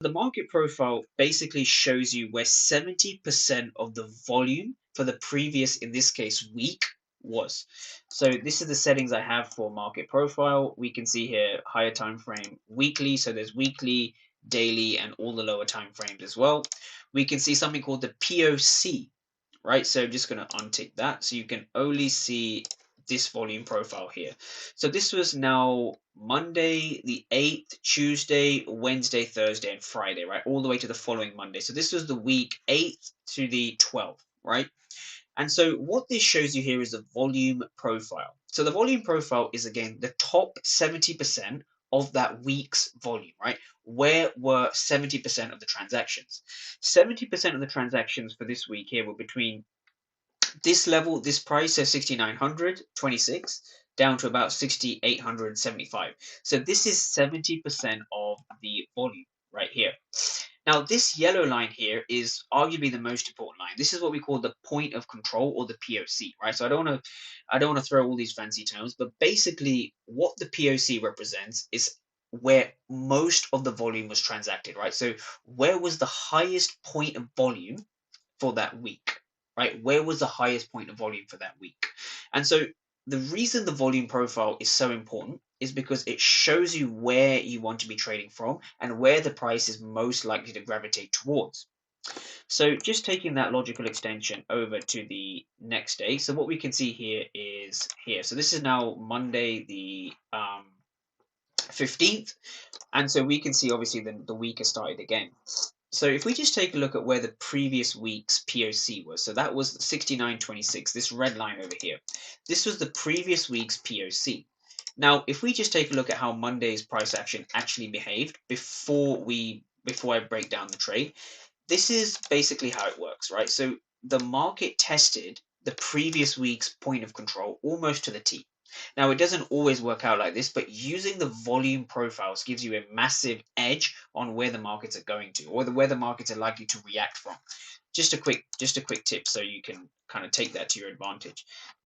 The market profile basically shows you where 70% of the volume for the previous, in this case, week was. So this is the settings I have for market profile. We can see here higher time frame weekly. So there's weekly, daily, and all the lower time frames as well. We can see something called the POC, right? So I'm just going to untick that. So you can only see this volume profile here. So this was now Monday, the 8th, Tuesday, Wednesday, Thursday, and Friday, right? All the way to the following Monday. So this was the week 8th to the 12th, right? And so what this shows you here is the volume profile. So the volume profile is again the top 70% of that week's volume, right? Where were 70% of the transactions? 70% of the transactions for this week here were between this level, this price, so 6,926 down to about 6,875. So this is 70% of the volume right here. Now, this yellow line here is arguably the most important line. This is what we call the point of control or the POC, right? So I don't want to throw all these fancy terms, but basically what the POC represents is where most of the volume was transacted, right? So where was the highest point of volume for that week, right? Where was the highest point of volume for that week? And so the reason the volume profile is so important is because it shows you where you want to be trading from and where the price is most likely to gravitate towards. So just taking that logical extension over to the next day. So what we can see here is here. So this is now Monday the 15th. And so we can see obviously the week has started again. So if we just take a look at where the previous week's POC was, so that was 69.26, this red line over here. This was the previous week's POC. Now, if we just take a look at how Monday's price action actually behaved before I break down the trade, this is basically how it works, right? So the market tested the previous week's point of control almost to the T. Now, it doesn't always work out like this, but using the volume profiles gives you a massive edge on where the markets are going to, or where the markets are likely to react from. Just a quick tip so you can kind of take that to your advantage.